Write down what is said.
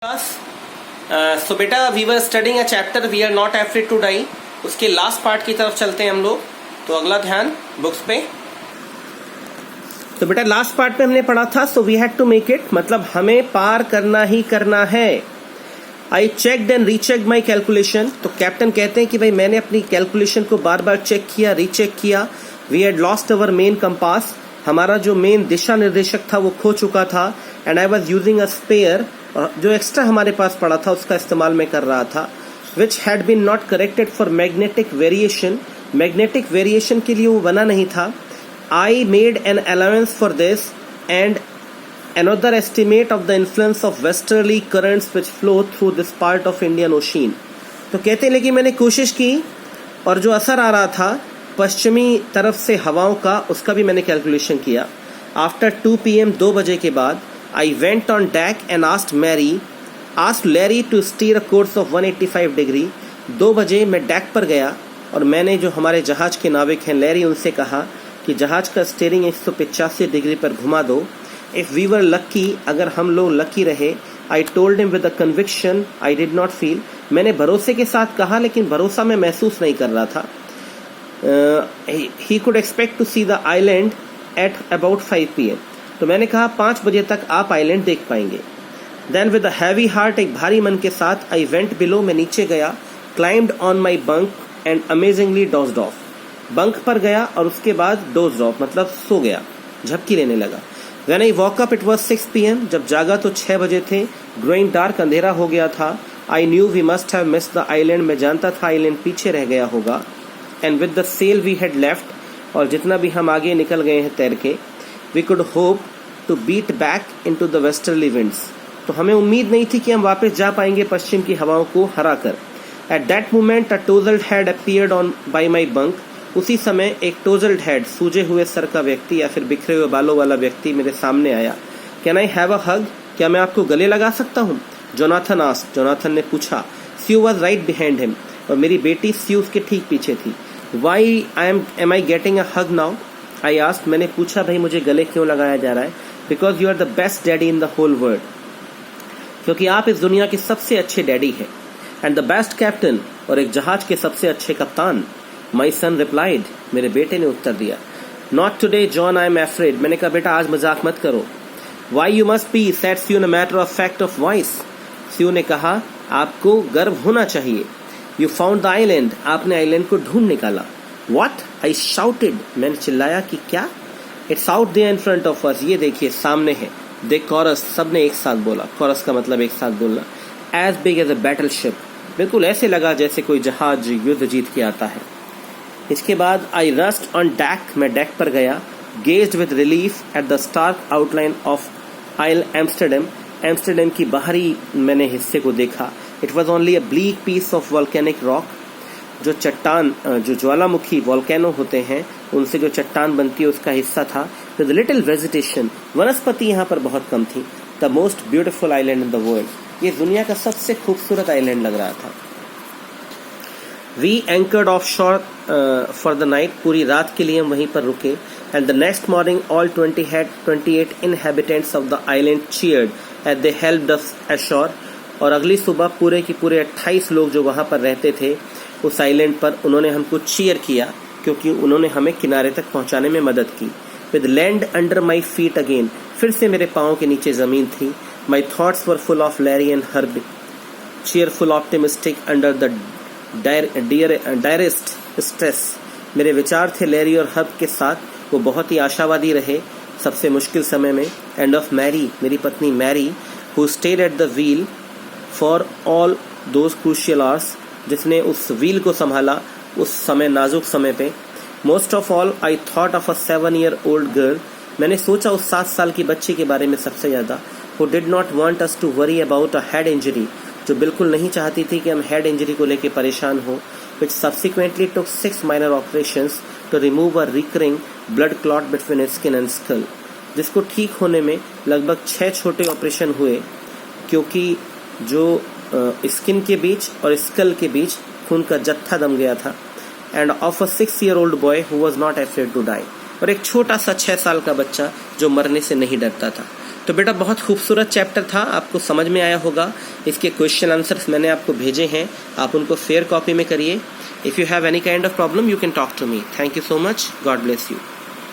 सो बेटा we were studying a chapter we are not afraid to die. उसके last part की तरफ चलते हैं हम लोग। तो अगला ध्यान बुक्स पे। तो बेटा लास्ट पार्ट पे हमने पढ़ा था so we had to make it, मतलब हमें पार करना ही करना है। I checked and rechecked my calculation. तो कैप्टन कहते हैं कि भाई मैंने अपनी कैलकुलेशन को बार बार चेक किया, रीचेक किया। We had lost our main compass, हमारा जो मेन दिशा निर्देशक था वो खो चुका था। And I was using a spare, जो एक्स्ट्रा हमारे पास पड़ा था उसका इस्तेमाल मैं कर रहा था। Which had been not corrected for magnetic variation, magnetic variation के लिए वो बना नहीं था। I made an allowance for this and another estimate of the influence of westerly currents which flow through this part of Indian Ocean। तो कहते हैं लेकिन मैंने कोशिश की और जो असर आ रहा था पश्चिमी तरफ से हवाओं का, उसका भी मैंने कैलकुलेशन किया। आफ्टर 2 PM 2 बजे के बाद I went on deck and asked Larry to steer a course of 185 degree. 2 बजे मैं डेक पर गया और मैंने जो हमारे जहाज के नाविक हैं लैरी, उनसे कहा कि जहाज का स्टीयरिंग 185 डिग्री पर घुमा दो। इफ वी वर लकी, अगर हम लोग लकी रहे। I told him with a conviction I did not feel, मैंने भरोसे के साथ कहा लेकिन भरोसा मैं महसूस नहीं कर रहा था। He could expect to see the island at about 5 PM। तो मैंने कहा 5 बजे तक आप आइलैंड देख पाएंगे। Then with a heavy heart, एक भारी मन के साथ, आई वेंट बिलो, मैं नीचे गया। Climbed on my bunk and amazingly dozed of, bunk पर गया और उसके बाद डोज्ड ऑफ मतलब सो गया, झपकी लेने लगा। When I woke up it was 6 PM, जब जागा तो 6 बजे थे। Growing dark, अंधेरा हो गया था। I knew we must have missed the island, मैं जानता था आइलैंड पीछे रह गया होगा। And with the sail we had left, और जितना भी हम आगे निकल गए हैं तैर के, we could hope to beat back into the westerly winds। तो हमें उम्मीद नहीं थी कि हम वापस जा पाएंगे पश्चिम की हवाओं को हरा कर। At that moment a touzled head appeared on by my bunk। उसी समय एक टोजल्ड हेड, सूजे हुए सर का व्यक्ति या फिर बिखरे हुए बालों वाला व्यक्ति मेरे सामने आया। कैन आई हैव अ हग, क्या मैं आपको गले लगा सकता हूँ? जोनाथन आस्क्ड, जोनाथन ने पूछा। Sue was right behind him, और मेरी बेटी स्यू उसके ठीक पीछे थी। Why am I getting a hug now, I asked, मैंने पूछा भाई मुझे गले क्यों लगाया जा रहा है? Because you are the best daddy in the whole world, क्योंकि आप इस दुनिया के सबसे अच्छे डैडी हैं। एंड द बेस्ट कैप्टन, और एक जहाज के सबसे अच्छे कप्तान। माई सन रिप्लाइड, मेरे बेटे ने उत्तर दिया। Not today John, I am afraid, मैंने कहा बेटा आज मजाक मत करो। Why you must be, said Sue in a matter of fact of voice. Sue ने कहा आपको गर्व होना चाहिए। यू फाउंड द आइलैंड, आपने आइलैंड को ढूंढ निकाला। व्हाट, आई शाउटेड, मैंने चिल्लाया कि क्या? It's out there in front of us, ये देखिए सामने है। दे कॉरस, सबने एक साथ बोला। कॉरस का मतलब एक साथ बोलना। As big as a battleship, बिल्कुल ऐसे लगा जैसे कोई जहाज युद्ध जीत के आता है। इसके बाद आई रस्ट ऑन डेक, मैं डेक पर गया। Gazed with relief at the stark outline of Isle Amsterdam, Amsterdam की बाहरी मैंने हिस्से को देखा। It was only a bleak piece of volcanic rock, जो चट्टान, जो ज्वालामुखी वॉल्केनो होते हैं उनसे जो चट्टान बनती है उसका हिस्सा था। विद लिटिल वेजिटेशन, वनस्पति यहाँ पर बहुत कम थी। The most beautiful island in the world, ये दुनिया का सबसे खूबसूरत आइलैंड लग रहा था। We anchored offshore for the night, पूरी रात के लिए हम वहीं पर रुके। And the next morning all 28 inhabitants of the island cheered as they helped us ashore। और अगली सुबह पूरे की पूरे 28 लोग जो वहाँ पर रहते थे उस आइलैंड पर, उन्होंने हमको चीयर किया क्योंकि उन्होंने हमें किनारे तक पहुँचाने में मदद की। With land under my feet again, फिर से मेरे पाँव के नीचे ज़मीन थी। My thoughts were full of Larry and Herb, cheerful optimistic under the direst stress, मेरे विचार थे लैरी और हब के साथ, वो बहुत ही आशावादी रहे सबसे मुश्किल समय में। एंड ऑफ मैरी, मेरी पत्नी Mary, who stayed at the wheel for all those crucial hours, जिसने उस व्हील को संभाला उस समय, नाजुक समय पे। Most of all I thought of a 7-year-old girl, मैंने सोचा उस 7 साल की बच्ची के बारे में सबसे ज़्यादा। Who did not want us to worry about a head injury, जो बिल्कुल नहीं चाहती थी कि हम हेड इंजरी को लेकर परेशान हो। विच subsequently took 6 minor operations to remove a recurring blood clot between skin and skull, जिसको ठीक होने में लगभग 6 छोटे ऑपरेशन हुए क्योंकि जो स्किन के बीच और स्कल के बीच खून का जत्था दम गया था। End of a 6-year-old boy who was not afraid to die, और एक छोटा सा 6 साल का बच्चा जो मरने से नहीं डरता था। तो बेटा बहुत खूबसूरत चैप्टर था, आपको समझ में आया होगा। इसके क्वेश्चन आंसर्स मैंने आपको भेजे हैं, आप उनको फेयर कॉपी में करिए। If you have any kind of problem you can talk to me. Thank you so much, God bless you.